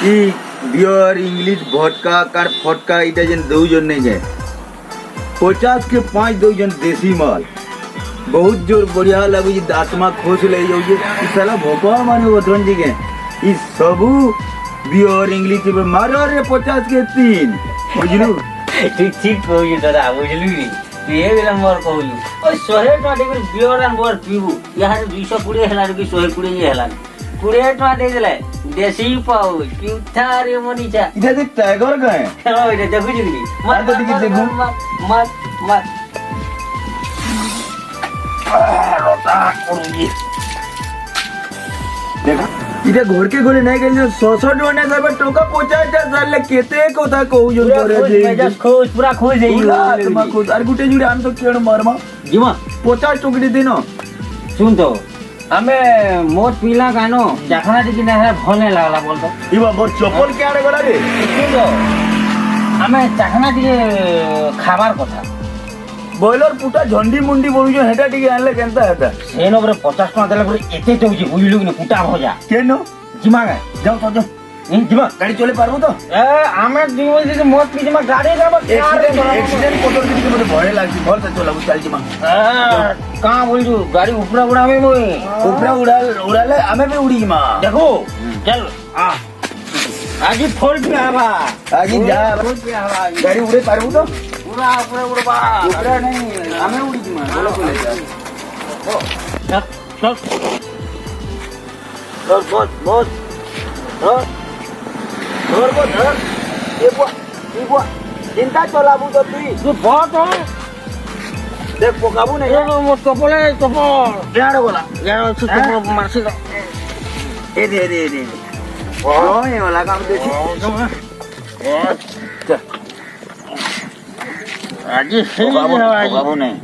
ই বিयर English भटका car फटका इटा जेन दौजन नहीं जाए 50 के 5 दौजन देसी माल बहुत जोर बढ़िया लगू आत्मा खुश ले जाऊ साला भोकवा माने ओथरन जी के ई सबू बियर इंग्लिश मारो रे 50 के 3 बुझलु ठीक ठीक कहू दादा बुझलु तू ये बेला मोर कहलु ओ 100 टका देकर बियर एंड बोर पीबू यहाँ 220 हेला कि 120 हेला 20 टका दे देले देसी पाउच क्यूथा रे मनीचा इधर देख टाइगर का है ओ इधर देखु जी मत देखू मत रोता करूंगी देखा इधर घर के घरे नहीं गइल 100 डोने सब टोका 50,000 ले केते कोता कहू जो करे दे जस्ट खुश पूरा खुश है आत्मा खुश अरे गुटे जुड़े आन तो केड़ मारमा जीवा 50 टोकड़ी दिनो सुन तो हमें मोट पीला गानो जखना दिखी ना है भले लागला बोल तो इबा मोर चप्पल के आड़े गला रे सुन तो हमें चखना दिए खाबार कथा बॉयलर पुटा झंडी मुंडी बोलु जो हेटा टिके आनले केनता हेता सेनो पर 50 टका देला पर एते चौजी बुझलु कि पुटा भजा केनो जिमा गा जाओ तो जाओ जिमा गाड़ी चले पारबो तो ए हमें जीवन से मोट पी जिमा गाड़ी का एक्सीडेंट कोटर दिखे मते भय लागसी भल से चलाबो चल जिमा का बोल जू गाड़ी ऊपर उड़ावे मोई ऊपरा उड़ाले हमें भी उड़ी जिमा देखो चल आ आगे फोड़ पे आवा आगे जा गाड़ी उड़े पारबो तो पूरा ऊपर उड़बा ऊपरा नहीं हमें उड़ी जिमा बोलो चले जा चल चल बोल धर को धर ये बुआ चिंता चलाबू तो तू बहुत हो देख पोकाबू नहीं ये मो टपले टपल गाड़ बोला यार सुतो मारसी ए दे ओ ये वाला काम देखी आज ही पोकाबू नहीं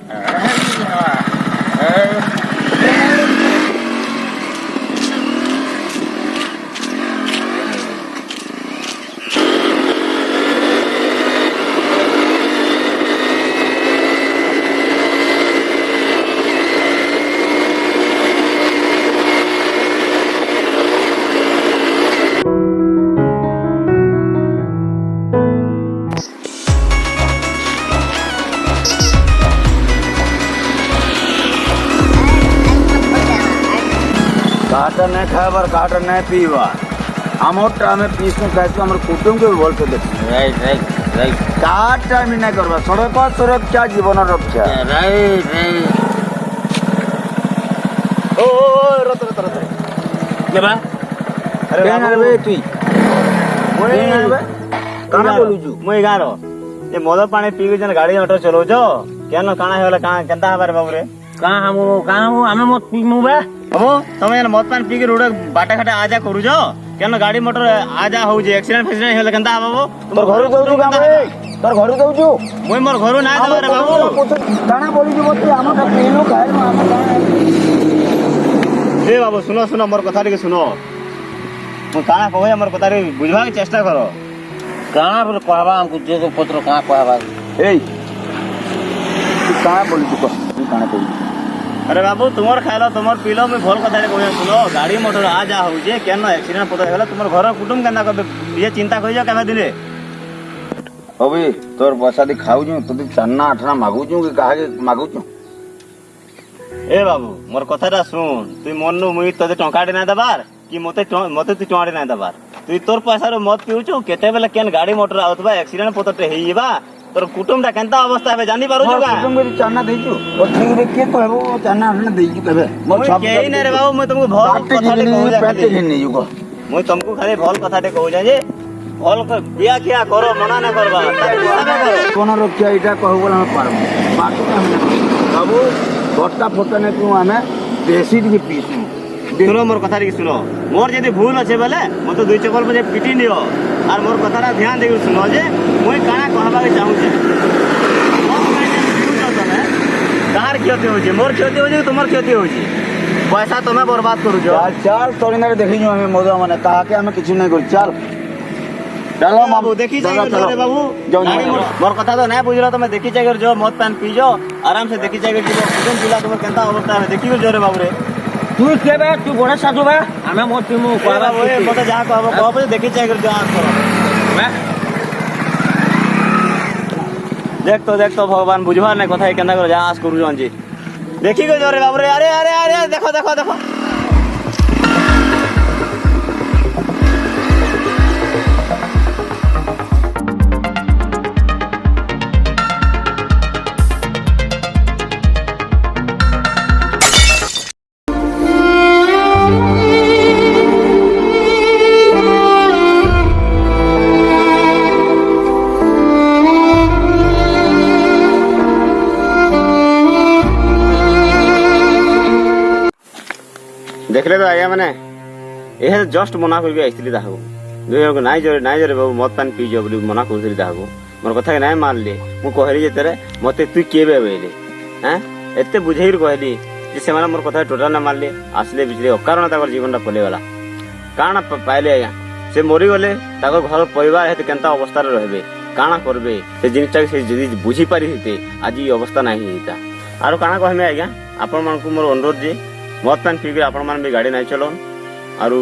काटन नहीं खाएबार काटन नहीं पीबार हमोटा में पीसू खाइसु हमर कुटुंब के बोल के देख राइट काट टाइम नहीं करबा सड़क सुरक्षा जीवन रक्षा राइट ओ रत के बा अरे रे तू ओए काना बोलू छु मुई गारो ये मद पानी पी के जन गाड़ी ऑटो चलो जो केन काना हेला काना केनता हबार बाबू रे कहां हम हमें मत पीमु बा हमो तमे जन मद पानी पी के रोड बाटा खाटा आजा करू जो केन गाड़ी मोटर आजा हो जे एक्सीडेंट फेक्सीडेंट हेला केनता बाबू तोर घर जाऊ छु काम रे तोर घर जाऊ छु मुई मोर घरु ना जाबा रे बाबू काना बोलू छु मत हम का पीनो खाए हम ए बाबू सुनो सुनो मोर कथा रे सुनो मु काना कहै मोर कथा रे बुझवा के चेष्टा करो कहां पर कहबा हमको जे को पत्र कहां कहबा ए तू काना बोलू छु तू काना बोलू अरे बाबू तुमर खाइलो तुमर पीलो मैं भल कथा रे कहै सुनो गाड़ी मोटर आजा हो जे केन एक्सीडेंट पता हेला तुमर घर कुटुंब केना कबे ये चिंता कहि जा केबे दिले अबे तोर पैसा दे खाऊ छु तो चन्ना आठना मागू छु कि काहे मागू छु ए बाबू मोर कथाटा सुन तुई मन्नु मुई तते टंकाडे ना दबार कि मते तू टंकाडे ना दबार तुई तोर पैसा रो मत पिउछु केते बेले केन गाड़ी मोटर आउतबा एक्सीडेंट पतटे हेइबा तोर कुटुंबटा केनता अवस्था है जानि पारू छुगा कुटुंब में चन्ना देछु और ठीक रे के कहबो चन्ना आठना देछु तबे मोर केही नै रे बाबू मैं तुमको भल कथाटे कहू जा पैसे नहीं जुको मैं तुमको खाली भल कथाटे कहू जा जे भल बिया किया करो मना ना करबा कोन रक्षा इटा कहू बोला हम पारबो बाकी हम बाबू छोटा फोटा ने तू हमें देसी दी पीसू सुनो मोर कथा रे सुनो मोर जदी भूल अछि बेले मते दुई चपल में पिटी नियो और मोर कथारा ध्यान देउ सुनो जे मुई काना कहबा के चाहू छी मोर माने बुझो तने कार क्षति हो छी मोर क्षति हो छी तुम्हार क्षति हो छी पैसा तुम्हें बर्बाद करू जो चल तोरी ना देखि जो हमें मोदा माने कहा के हमें किछ नहीं कर चल चलो बाबू देखी चाहिए रे बाबू मोर कथा तो नहीं बुझलो तो मैं देखी चाहिए जो मत पान पीजो आराम से देखी चाहिए जो कुटुंब जिला तुम्हें केनता अवस्था है देखी जो रे बाबू रे तू के बे तू बड़ा साधु बे हमें मोर पिमु ए बाबू ए मते जहाँ कहब कहब जे देखी चाह कर जहाँ करो देख तो भगवान बुझवार नहीं कथा केना कर जहाँ आस करू जी देखी गयो रे बाबू रे अरे अरे अरे देखो देखो देखो देखले तो आया मैंने यह जस्ट मना करके आइसली ताहाको दुई नाई जरे बाबू मद पानी पी जाओ बोली मना करथि ताहाको मोर कथा के नाई मानले मु कहली जेतरे मते तू केबे बेले हैं एते बुझेइर कहली जे से मोर कथा टोटल ना मानले आसले बिजली अकारण ताकर जीवनटा पले वाला काना पाइले आया से मरी गले ताकर घर परिवार हेते केनता अवस्था रे रहबे काना करबे से जिनिसटा से जदी बुझी पारि हिते आज ई अवस्था नाही हिता आरो काना कहमे आज्ञा आपण मन को मोर अनुरोध जे मद पान पी आपण मान भी गाड़ी नहीं चलाओ आरु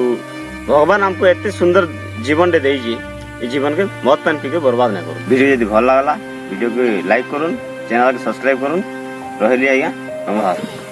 भगवान हमको एते सुंदर जीवन दे देई जी जीवन के मद पान पी के बर्बाद ना करो वीडियो यदि भल लागला वीडियो को लाइक करूँ चैनल के सब्सक्राइब करूँ रहली आज्ञा नमस्कार।